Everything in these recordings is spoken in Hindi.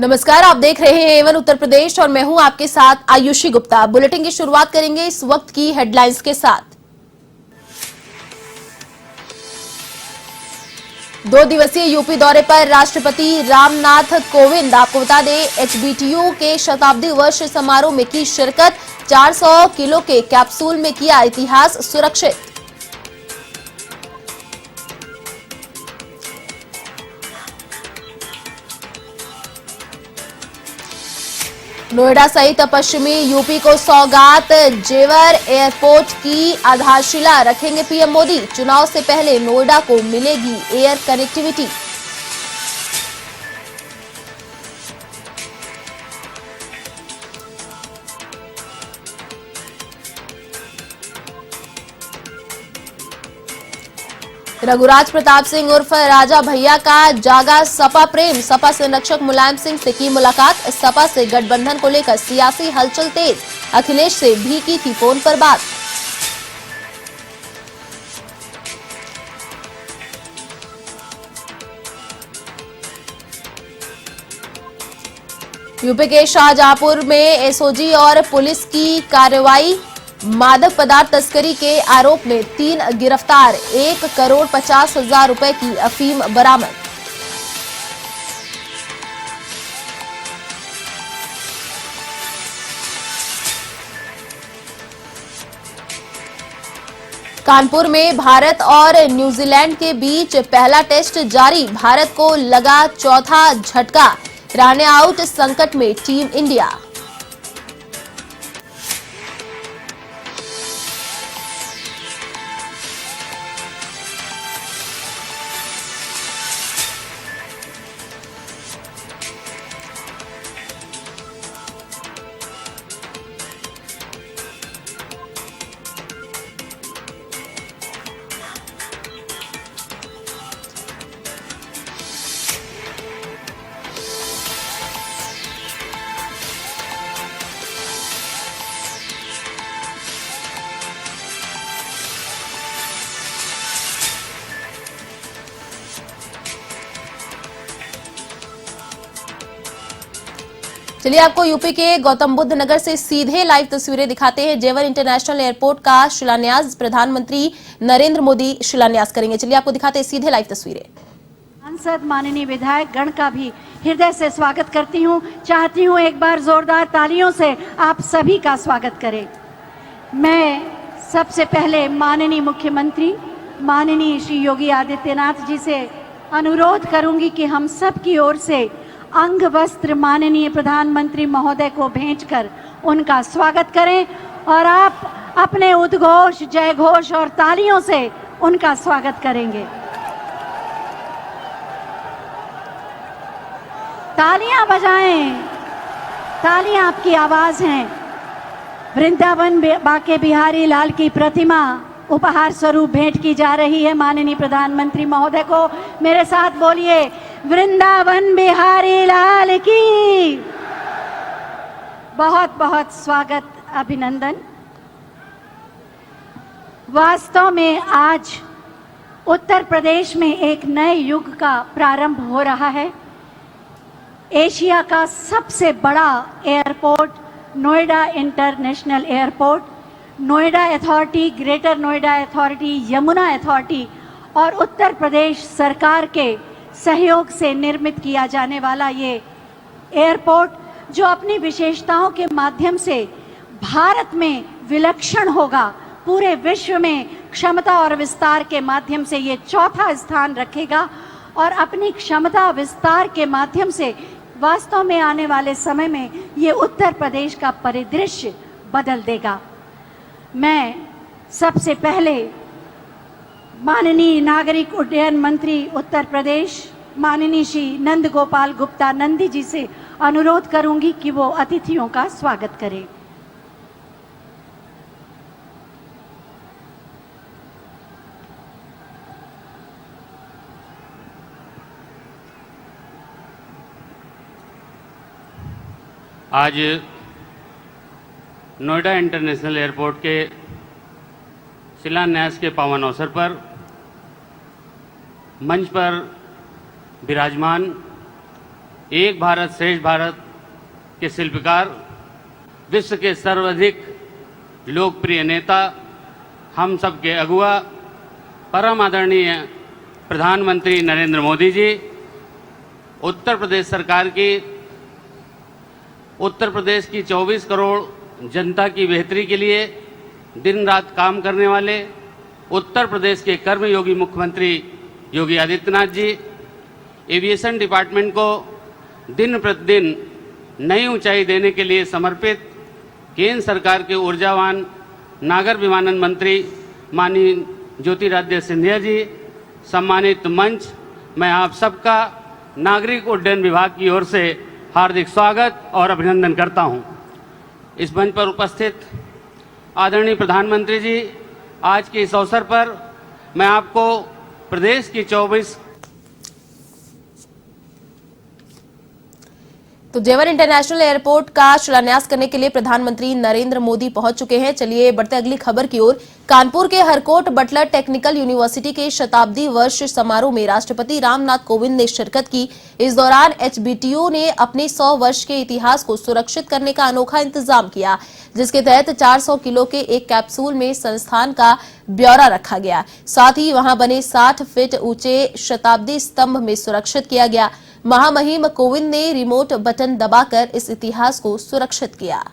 नमस्कार, आप देख रहे हैं एवन उत्तर प्रदेश और मैं हूं आपके साथ आयुषी गुप्ता। बुलेटिन की शुरुआत करेंगे इस वक्त की हेडलाइंस के साथ। 2 दिवसीय यूपी दौरे पर राष्ट्रपति रामनाथ कोविंद। आपको बता दें, एचबीटीयू के शताब्दी वर्ष समारोह में की शिरकत। 400 किलो के कैप्सूल में किया इतिहास सुरक्षित। नोएडा सहित पश्चिमी यूपी को सौगात। जेवर एयरपोर्ट की आधारशिला रखेंगे पीएम मोदी। चुनाव से पहले नोएडा को मिलेगी एयर कनेक्टिविटी। रघुराज प्रताप सिंह उर्फ राजा भैया का जागा सपा प्रेम। सपा संरक्षक मुलायम सिंह से की मुलाकात। सपा से गठबंधन को लेकर सियासी हलचल तेज। अखिलेश से भी की थी फोन पर बात। यूपी के शाहजहांपुर में एसओजी और पुलिस की कार्रवाई। मादक पदार्थ तस्करी के आरोप में 3 गिरफ्तार। 1,50,00,000 रुपए की अफीम बरामद। कानपुर में भारत और न्यूजीलैंड के बीच पहला टेस्ट जारी। भारत को लगा चौथा झटका। रन आउट संकट में टीम इंडिया। चलिए आपको यूपी के गौतम बुद्ध नगर से सीधे लाइव तस्वीरें दिखाते हैं। जेवर इंटरनेशनल एयरपोर्ट का शिलान्यास प्रधानमंत्री नरेंद्र मोदी शिलान्यास करेंगे। चलिए आपको दिखाते हैं सीधे लाइव तस्वीरें। सांसद माननीय विधायक गण का भी हृदय से स्वागत करती हूं। चाहती हूं एक बार जोरदार तालियों से आप सभी का स्वागत करें। मैं सबसे पहले माननीय मुख्यमंत्री माननीय श्री योगी आदित्यनाथ जी से अनुरोध करूंगी कि हम सब की ओर से अंग वस्त्र माननीय प्रधानमंत्री महोदय को भेंट कर उनका स्वागत करें और आप अपने उद्घोष, जय घोष और तालियों से उनका स्वागत करेंगे। तालियां बजाएं, तालियां आपकी आवाज हैं। वृंदावन बाके बिहारी लाल की प्रतिमा उपहार स्वरूप भेंट की जा रही है माननीय प्रधानमंत्री महोदय को। मेरे साथ बोलिए, वृंदावन बिहारी लाल की। बहुत बहुत स्वागत, अभिनंदन। वास्तव में आज उत्तर प्रदेश में एक नए युग का प्रारंभ हो रहा है। एशिया का सबसे बड़ा airport Noida international airport, Noida authority, greater Noida authority, Yamuna authority और उत्तर प्रदेश सरकार के सहयोग से निर्मित किया जाने वाला ये एयरपोर्ट, जो अपनी विशेषताओं के माध्यम से भारत में विलक्षण होगा, पूरे विश्व में क्षमता और विस्तार के माध्यम से ये चौथा स्थान रखेगा और अपनी क्षमता विस्तार के माध्यम से वास्तव में आने वाले समय में ये उत्तर प्रदेश का परिदृश्य बदल देगा। मैं सबसे पहले माननीय नागरिक उड्डयन मंत्री उत्तर प्रदेश माननीय श्री नंद गोपाल गुप्ता नंदी जी से अनुरोध करूंगी कि वो अतिथियों का स्वागत करें। आज नोएडा इंटरनेशनल एयरपोर्ट के शिलान्यास के पावन अवसर पर मंच पर विराजमान एक भारत श्रेष्ठ भारत के शिल्पकार, विश्व के सर्वाधिक लोकप्रिय नेता, हम सबके अगुआ, परम आदरणीय प्रधानमंत्री नरेंद्र मोदी जी, उत्तर प्रदेश सरकार की, उत्तर प्रदेश की 24 करोड़ जनता की बेहतरी के लिए दिन रात काम करने वाले उत्तर प्रदेश के कर्मयोगी मुख्यमंत्री योगी आदित्यनाथ जी, एविएशन डिपार्टमेंट को दिन प्रतिदिन नई ऊंचाई देने के लिए समर्पित केंद्र सरकार के ऊर्जावान नागर विमानन मंत्री माननीय ज्योतिरादित्य सिंधिया जी, सम्मानित मंच, मैं आप सबका नागरिक उड्डयन विभाग की ओर से हार्दिक स्वागत और अभिनंदन करता हूं। इस मंच पर उपस्थित आदरणीय प्रधानमंत्री जी, आज के इस अवसर पर मैं आपको प्रदेश की 24 तो जेवर इंटरनेशनल एयरपोर्ट का शिलान्यास करने के लिए प्रधानमंत्री नरेंद्र मोदी पहुंच चुके हैं। चलिए बढ़ते अगली खबर की ओर। कानपुर के हरकोट बटलर टेक्निकल यूनिवर्सिटी के शताब्दी वर्ष समारोह में राष्ट्रपति रामनाथ कोविंद ने शिरकत की। इस दौरान एचबीटीयू ने अपने 100 वर्ष के इतिहास को सुरक्षित करने का अनोखा इंतजाम किया, जिसके तहत 400 किलो के एक कैप्सूल में संस्थान का ब्यौरा रखा गया। साथ ही वहां बने 60 फीट ऊंचे शताब्दी स्तंभ में सुरक्षित किया गया। महामहिम कोविंद ने रिमोट बटन दबाकर इस इतिहास को सुरक्षित किया।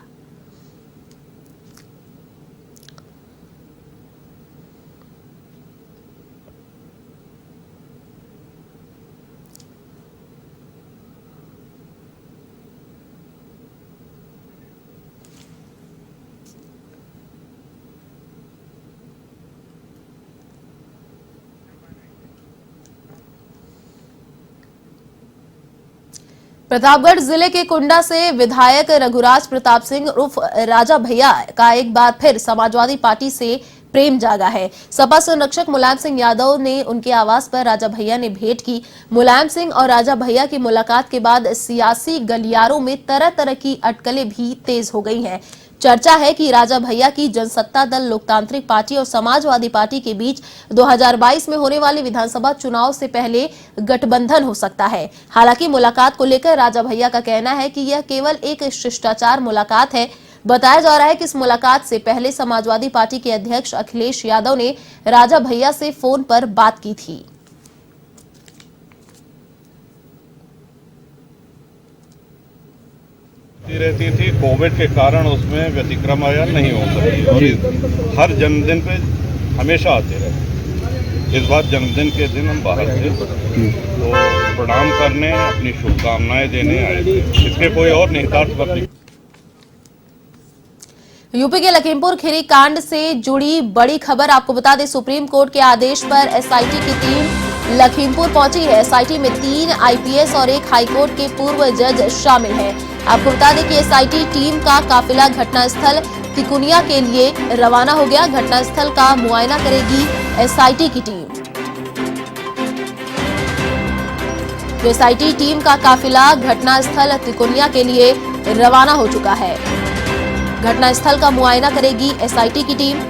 प्रतापगढ़ जिले के कुंडा से विधायक रघुराज प्रताप सिंह उर्फ राजा भैया का एक बार फिर समाजवादी पार्टी से प्रेम जागा है। सपा संरक्षक मुलायम सिंह यादव ने उनके आवास पर राजा भैया ने भेंट की। मुलायम सिंह और राजा भैया की मुलाकात के बाद सियासी गलियारों में तरह तरह की अटकलें भी तेज हो गई हैं। चर्चा है कि राजा भैया की जनसत्ता दल लोकतांत्रिक पार्टी और समाजवादी पार्टी के बीच 2022 में होने वाले विधानसभा चुनाव से पहले गठबंधन हो सकता है। हालांकि मुलाकात को लेकर राजा भैया का कहना है कि यह केवल एक शिष्टाचार मुलाकात है। बताया जा रहा है कि इस मुलाकात से पहले समाजवादी पार्टी के अध्यक्ष अखिलेश यादव ने राजा भैया से फोन पर बात की थी। रहती थी, कोविड के कारण उसमें व्यतिक्रम आया नहीं हो सकी और हर जन्मदिन पे हमेशा आते रहे। इस बार जन्मदिन के दिन हम बाहर थे तो प्रणाम करने, अपनी शुभकामनाएं देने आए थे। इसके कोई और निहितार्थ। यूपी के लखीमपुर खीरी कांड से जुड़ी बड़ी खबर आपको बता दें, सुप्रीम कोर्ट के आदेश पर एसआईटी की टीम लखीमपुर पहुंची है। एसआईटी में 3 आईपीएस और 1 हाईकोर्ट के पूर्व जज शामिल हैं। आपको बता दें कि एसआईटी टीम का काफिला घटनास्थल तिकुनिया के लिए रवाना हो गया। घटनास्थल का मुआयना करेगी एसआईटी की टीम। एसआईटी टीम का काफिला घटनास्थल तिकुनिया के लिए रवाना हो चुका है। घटनास्थल का मुआयना करेगी एसआईटी की टीम।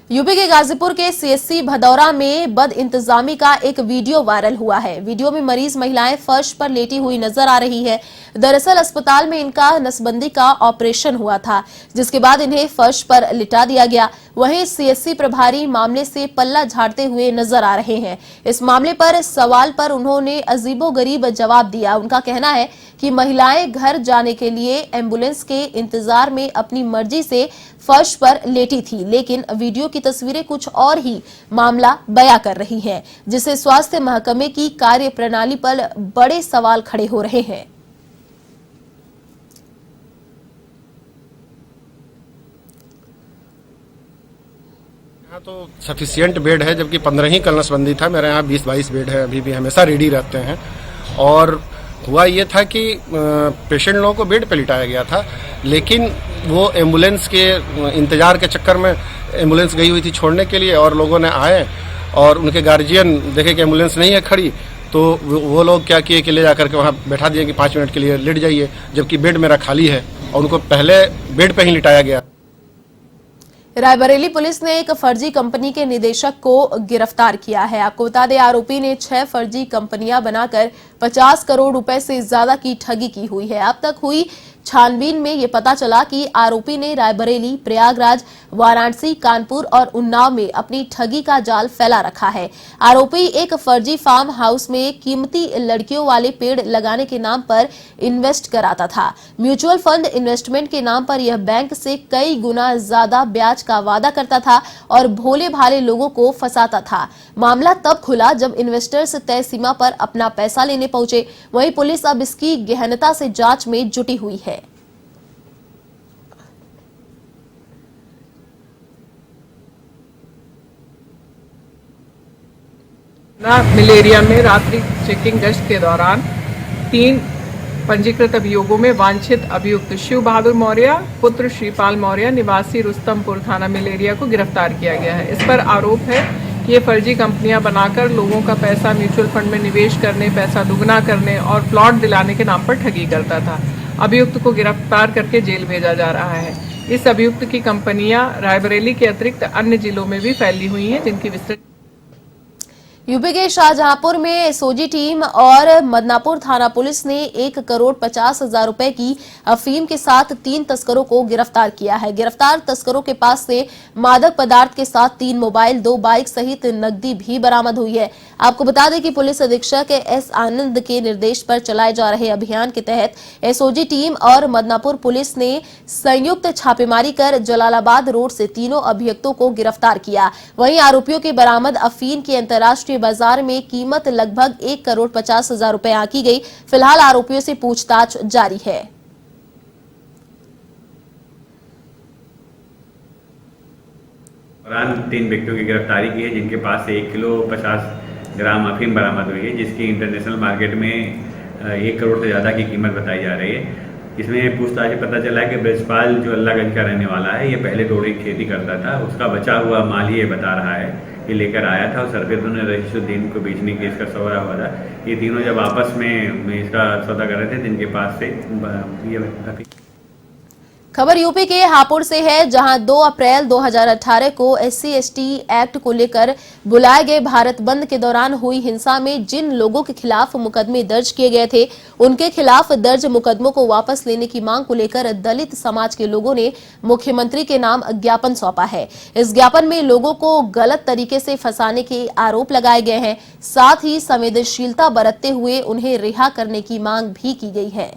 यूपी के गाजीपुर के सीएससी भदौरा में बद इंतजामी का एक वीडियो वायरल हुआ है। वीडियो में मरीज महिलाएं फर्श पर लेटी हुई नजर आ रही है। दरअसल अस्पताल में इनका नसबंदी का ऑपरेशन हुआ था, जिसके बाद इन्हें फर्श पर लिटा दिया गया। वहीं सीएससी प्रभारी मामले से पल्ला झाड़ते हुए नजर आ रहे हैं। इस मामले पर सवाल पर उन्होंने अजीबोगरीब जवाब दिया। उनका कहना है कि महिलाएं घर जाने के लिए एम्बुलेंस के इंतजार में अपनी मर्जी से फर्श पर लेटी थी, लेकिन वीडियो की तस्वीरें कुछ और ही मामला बयां कर रही हैं, जिससे स्वास्थ्य महकमे की कार्य प्रणाली पर बड़े सवाल खड़े हो रहे हैं। यहाँ तो सफिशिएंट बेड है, जबकि 15 ही कल नसबंदी था। मेरे यहाँ 20-22 बेड है, अभी भी हमेशा रेडी रहते हैं। और हुआ ये था कि पेशेंट लोगों को बेड पे लिटाया गया था, लेकिन वो एम्बुलेंस के इंतजार के चक्कर में एम्बुलेंस गई हुई थी छोड़ने के लिए, और लोगों ने आए और उनके गार्जियन देखे कि एम्बुलेंस नहीं है खड़ी, तो वो लोग क्या किए कि ले जाकर के वहाँ बैठा दिए कि 5 मिनट के लिए लेट जाइए, जबकि बेड मेरा खाली है और उनको पहले बेड पे ही लिटाया गया। रायबरेली पुलिस ने एक फर्जी कंपनी के निदेशक को गिरफ्तार किया है। आपको बता दें, आरोपी ने 6 फर्जी कंपनियां बनाकर 50 करोड़ रुपए से ज्यादा की ठगी की हुई है। अब तक हुई छानबीन में ये पता चला कि आरोपी ने रायबरेली, प्रयागराज, वाराणसी, कानपुर और उन्नाव में अपनी ठगी का जाल फैला रखा है। आरोपी एक फर्जी फार्म हाउस में कीमती लड़कियों वाले पेड़ लगाने के नाम पर इन्वेस्ट कराता था। म्यूचुअल फंड इन्वेस्टमेंट के नाम पर यह बैंक से कई गुना ज्यादा ब्याज का वादा करता था और भोले भाले लोगों को फंसाता था। मामला तब खुला जब इन्वेस्टर्स तय सीमा पर अपना पैसा लेने पहुंचे। वहीं पुलिस अब इसकी गहनता से जांच में जुटी हुई है। मिल एरिया में रात्रि चेकिंग गश्त के दौरान 3 पंजीकृत अभियोगों में वांछित अभियुक्त शिव बहादुर मौर्य पुत्र श्रीपाल मौर्य निवासी रुस्तमपुर थाना मिल एरिया को गिरफ्तार किया गया है। इस पर आरोप है कि ये फर्जी कंपनियां बनाकर लोगों का पैसा म्यूचुअल फंड में निवेश करने, पैसा दुगना करने और प्लॉट दिलाने के नाम पर ठगी करता था। अभियुक्त को गिरफ्तार करके जेल भेजा जा रहा है। इस अभियुक्त की कंपनियां रायबरेली के अतिरिक्त अन्य जिलों में भी फैली हुई हैं, जिनकी विस्तृत यूपी के शाहजहांपुर में एसओजी टीम और मदनापुर थाना पुलिस ने 1,50,00,000 रुपए की अफीम के साथ 3 तस्करों को गिरफ्तार किया है। गिरफ्तार तस्करों के पास से मादक पदार्थ के साथ 3 मोबाइल, 2 बाइक सहित नकदी भी बरामद हुई है। आपको बता दें कि पुलिस अधीक्षक एस आनंद के निर्देश पर चलाए जा रहे अभियान के तहत एसओजी टीम और मदनापुर पुलिस ने संयुक्त छापेमारी कर जलालाबाद रोड से तीनों अभियुक्तों को गिरफ्तार किया। वहीं आरोपियों के बरामद अफीम की अंतर्राष्ट्रीय बाजार में कीमत लगभग 1,50,00,000 रुपए आंकी गई। फिलहाल आरोपियों से पूछताछ जारी है। दौरान 3 व्यक्तियों की गिरफ्तारी की है, जिनके पास से 1 किलो 50 ग्राम अफीम बरामद हुई है, जिसकी इंटरनेशनल मार्केट में 1 करोड़ से ज़्यादा की कीमत बताई जा रही है। इसमें पूछताछ से पता चला है कि ब्रजपाल जो अल्लाहगंज का रहने वाला है, ये पहले डोरी की खेती करता था। उसका बचा हुआ माल ये बता रहा है कि लेकर आया था और सरफेदुन रहीसुद्दीन को बेचने की इसका सौदा हुआ था। ये तीनों जब आपस में इसका सौदा कर रहे थे, जिनके पास से ये खबर यूपी के हापुड़ से है, जहां 2 अप्रैल 2018 को SC/ST एक्ट को लेकर बुलाए गए भारत बंद के दौरान हुई हिंसा में जिन लोगों के खिलाफ मुकदमे दर्ज किए गए थे, उनके खिलाफ दर्ज मुकदमों को वापस लेने की मांग को लेकर दलित समाज के लोगों ने मुख्यमंत्री के नाम ज्ञापन सौंपा है। इस ज्ञापन में लोगों को गलत तरीके से फंसाने के आरोप लगाए गए हैं। साथ ही संवेदनशीलता बरतते हुए उन्हें रिहा करने की मांग भी की गई है।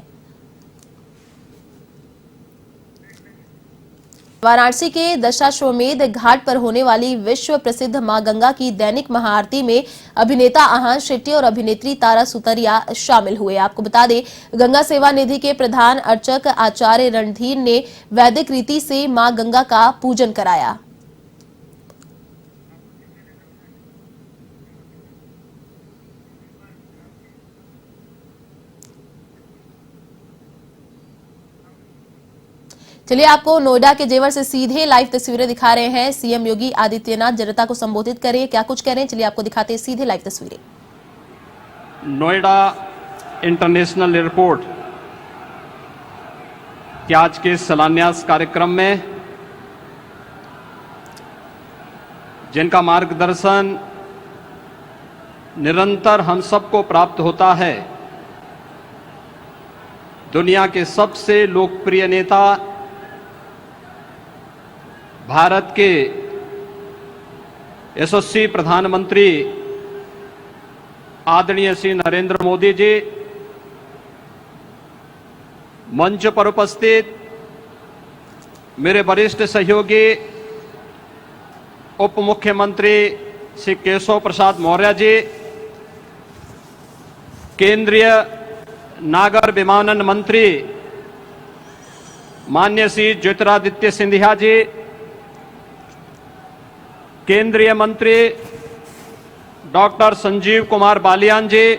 वाराणसी के दशाश्वमेध घाट पर होने वाली विश्व प्रसिद्ध मां गंगा की दैनिक महाआरती में अभिनेता आहान शेट्टी और अभिनेत्री तारा सुतरिया शामिल हुए। आपको बता दें, गंगा सेवा निधि के प्रधान अर्चक आचार्य रणधीर ने वैदिक रीति से मां गंगा का पूजन कराया। चलिए आपको नोएडा के जेवर से सीधे लाइव तस्वीरें दिखा रहे हैं। सीएम योगी आदित्यनाथ जनता को संबोधित करें, क्या कुछ कह रहे हैं, चलिए आपको दिखाते हैं सीधे लाइव तस्वीरें। नोएडा इंटरनेशनल एयरपोर्ट के आज के शिलान्यास कार्यक्रम में जिनका मार्गदर्शन निरंतर हम सबको प्राप्त होता है, दुनिया के सबसे लोकप्रिय नेता, भारत के यशस्वी प्रधानमंत्री आदरणीय श्री नरेंद्र मोदी जी, मंच पर उपस्थित मेरे वरिष्ठ सहयोगी उप मुख्यमंत्री श्री केशव प्रसाद मौर्य जी, केंद्रीय नागर विमानन मंत्री माननीय श्री ज्योतिरादित्य सिंधिया जी, केंद्रीय मंत्री डॉक्टर संजीव कुमार बालियान जी,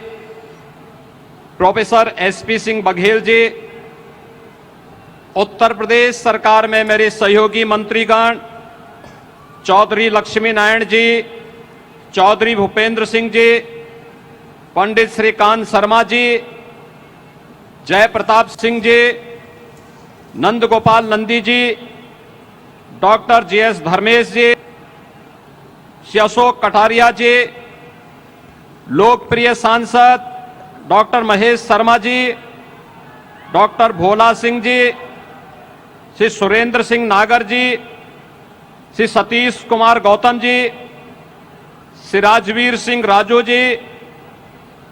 प्रोफेसर SP सिंह बघेल जी, उत्तर प्रदेश सरकार में मेरे सहयोगी मंत्रीगण चौधरी लक्ष्मी नारायण जी, चौधरी भूपेंद्र सिंह जी, पंडित श्रीकांत शर्मा जी, जय प्रताप सिंह जी, नंद गोपाल नंदी जी, डॉक्टर जीएस धर्मेश जी, श्री अशोक कटारिया जी, लोकप्रिय सांसद डॉक्टर महेश शर्मा जी, डॉक्टर भोला सिंह जी, श्री सुरेंद्र सिंह नागर जी, श्री सतीश कुमार गौतम जी, श्री राजवीर सिंह राजू जी,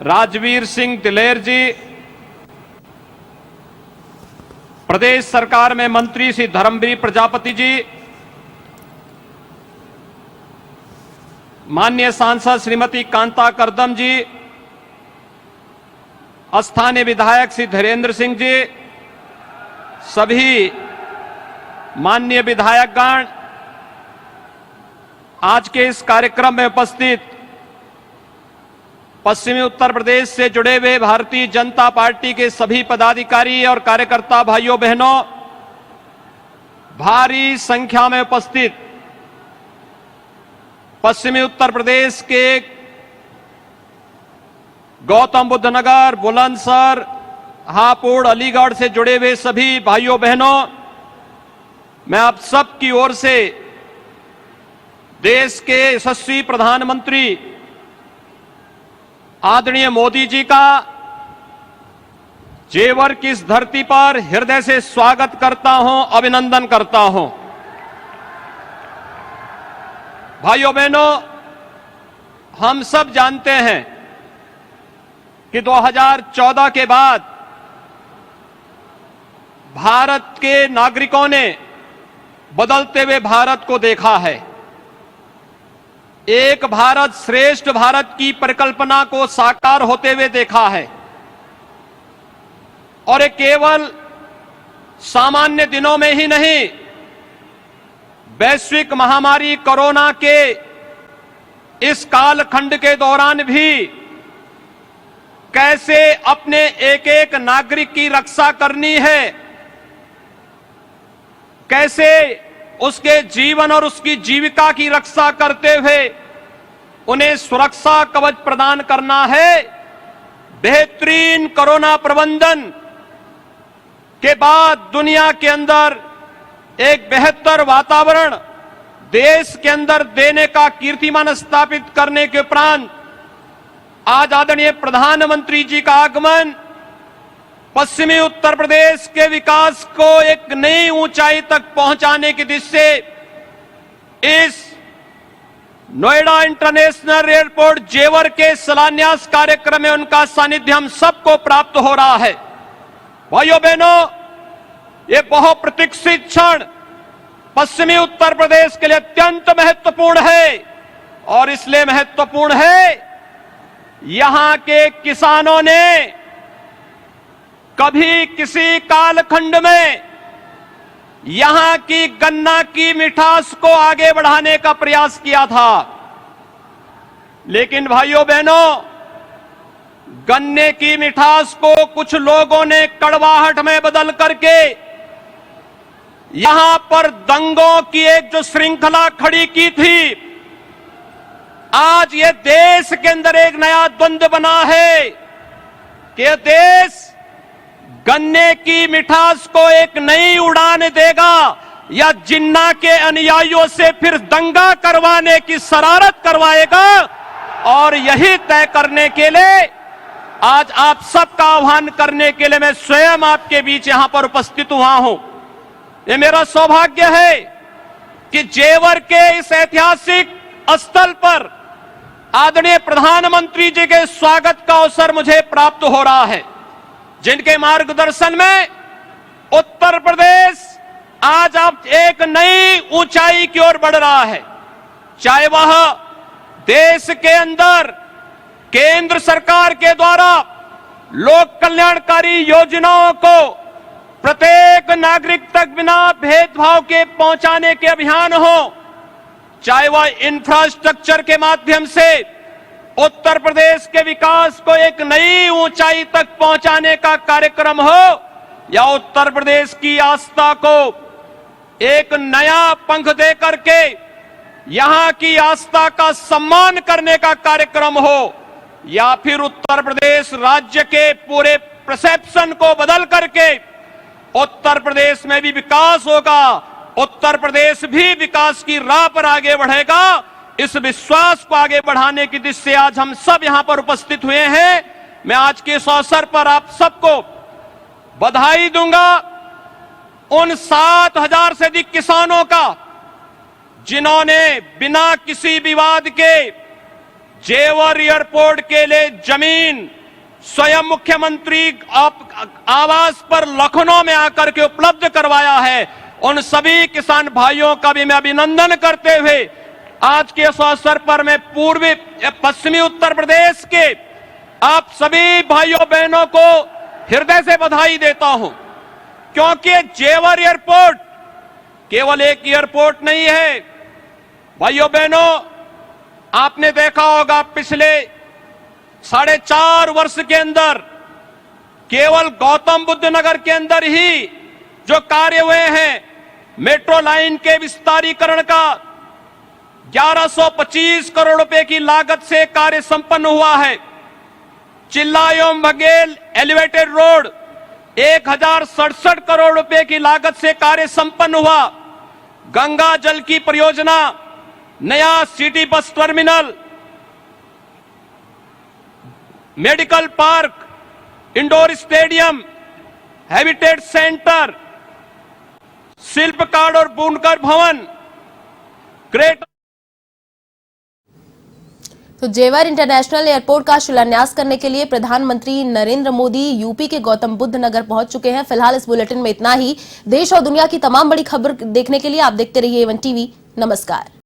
राजवीर सिंह दिलेर जी, प्रदेश सरकार में मंत्री श्री धर्मवीर प्रजापति जी, माननीय सांसद श्रीमती कांता करदम जी, स्थानीय विधायक श्री धीरेन्द्र सिंह जी, सभी माननीय विधायकगण, आज के इस कार्यक्रम में उपस्थित पश्चिमी उत्तर प्रदेश से जुड़े हुए भारतीय जनता पार्टी के सभी पदाधिकारी और कार्यकर्ता भाइयों बहनों, भारी संख्या में उपस्थित पश्चिमी उत्तर प्रदेश के गौतम बुद्ध नगर, बुलंदशहर, हापुड़, अलीगढ़ से जुड़े हुए सभी भाइयों बहनों, मैं आप सब की ओर से देश के यशस्वी प्रधानमंत्री आदरणीय मोदी जी का जेवर की इस धरती पर हृदय से स्वागत करता हूं, अभिनंदन करता हूं। भाइयों बहनों, हम सब जानते हैं कि 2014 के बाद भारत के नागरिकों ने बदलते हुए भारत को देखा है। एक भारत श्रेष्ठ भारत की परिकल्पना को साकार होते हुए देखा है और ये केवल सामान्य दिनों में ही नहीं, वैश्विक महामारी कोरोना के इस कालखंड के दौरान भी कैसे अपने एक एक नागरिक की रक्षा करनी है, कैसे उसके जीवन और उसकी जीविका की रक्षा करते हुए उन्हें सुरक्षा कवच प्रदान करना है। बेहतरीन कोरोना प्रबंधन के बाद दुनिया के अंदर एक बेहतर वातावरण देश के अंदर देने का कीर्तिमान स्थापित करने के उपरांत आज आदरणीय प्रधानमंत्री जी का आगमन पश्चिमी उत्तर प्रदेश के विकास को एक नई ऊंचाई तक पहुंचाने की दिशा से इस नोएडा इंटरनेशनल एयरपोर्ट जेवर के शिलान्यास कार्यक्रम में उनका सानिध्य हम सबको प्राप्त हो रहा है। भाइयों बहनों, ये बहुप्रतीक्षित क्षण पश्चिमी उत्तर प्रदेश के लिए अत्यंत महत्वपूर्ण है और इसलिए महत्वपूर्ण है, यहां के किसानों ने कभी किसी कालखंड में यहां की गन्ना की मिठास को आगे बढ़ाने का प्रयास किया था, लेकिन भाइयों बहनों, गन्ने की मिठास को कुछ लोगों ने कड़वाहट में बदल करके यहां पर दंगों की एक जो श्रृंखला खड़ी की थी, आज ये देश के अंदर एक नया द्वंद्व बना है कि देश गन्ने की मिठास को एक नई उड़ान देगा या जिन्ना के अनुयायियों से फिर दंगा करवाने की शरारत करवाएगा। और यही तय करने के लिए आज आप सबका आह्वान करने के लिए मैं स्वयं आपके बीच यहां पर उपस्थित हुआ हूं। ये मेरा सौभाग्य है कि जेवर के इस ऐतिहासिक स्थल पर आदरणीय प्रधानमंत्री जी के स्वागत का अवसर मुझे प्राप्त हो रहा है, जिनके मार्गदर्शन में उत्तर प्रदेश आज अब एक नई ऊंचाई की ओर बढ़ रहा है। चाहे वह देश के अंदर केंद्र सरकार के द्वारा लोक कल्याणकारी योजनाओं को प्रत्येक नागरिक तक बिना भेदभाव के पहुंचाने के अभियान हो, चाहे वह इंफ्रास्ट्रक्चर के माध्यम से उत्तर प्रदेश के विकास को एक नई ऊंचाई तक पहुंचाने का कार्यक्रम हो, या उत्तर प्रदेश की आस्था को एक नया पंख दे करके यहां की आस्था का सम्मान करने का कार्यक्रम हो, या फिर उत्तर प्रदेश राज्य के पूरे परसेप्शन को बदल करके उत्तर प्रदेश में भी विकास होगा, उत्तर प्रदेश भी विकास की राह पर आगे बढ़ेगा। इस विश्वास को आगे बढ़ाने की दिशा से आज हम सब यहां पर उपस्थित हुए हैं। मैं आज के इस अवसर पर आप सबको बधाई दूंगा उन 7,000 से अधिक किसानों का जिन्होंने बिना किसी विवाद के जेवर एयरपोर्ट के लिए जमीन स्वयं मुख्यमंत्री आवास पर लखनऊ में आकर के उपलब्ध करवाया है। उन सभी किसान भाइयों का भी मैं अभिनंदन करते हुए आज के इस अवसर पर मैं पूर्वी पश्चिमी उत्तर प्रदेश के आप सभी भाइयों बहनों को हृदय से बधाई देता हूं, क्योंकि जेवर एयरपोर्ट केवल एक एयरपोर्ट नहीं है। भाइयों बहनों, आपने देखा होगा पिछले 4.5 वर्ष के अंदर केवल गौतम बुद्ध नगर के अंदर ही जो कार्य हुए हैं, मेट्रो लाइन के विस्तारीकरण का 1125 करोड़ रुपए की लागत से कार्य संपन्न हुआ है। चिल्ला एवं बघेल एलिवेटेड रोड 1067 करोड़ रुपए की लागत से कार्य संपन्न हुआ। गंगा जल की परियोजना, नया city bus terminal, medical park, indoor stadium, habitat centre, शिल्पकार और बुनकर भवन, ग्रेट। तो जेवर इंटरनेशनल एयरपोर्ट का शिलान्यास करने के लिए प्रधानमंत्री नरेंद्र मोदी यूपी के गौतम बुद्ध नगर पहुंच चुके हैं। फिलहाल इस बुलेटिन में इतना ही। देश और दुनिया की तमाम बड़ी खबर देखने के लिए आप देखते रहिए A1 टीवी। नमस्कार।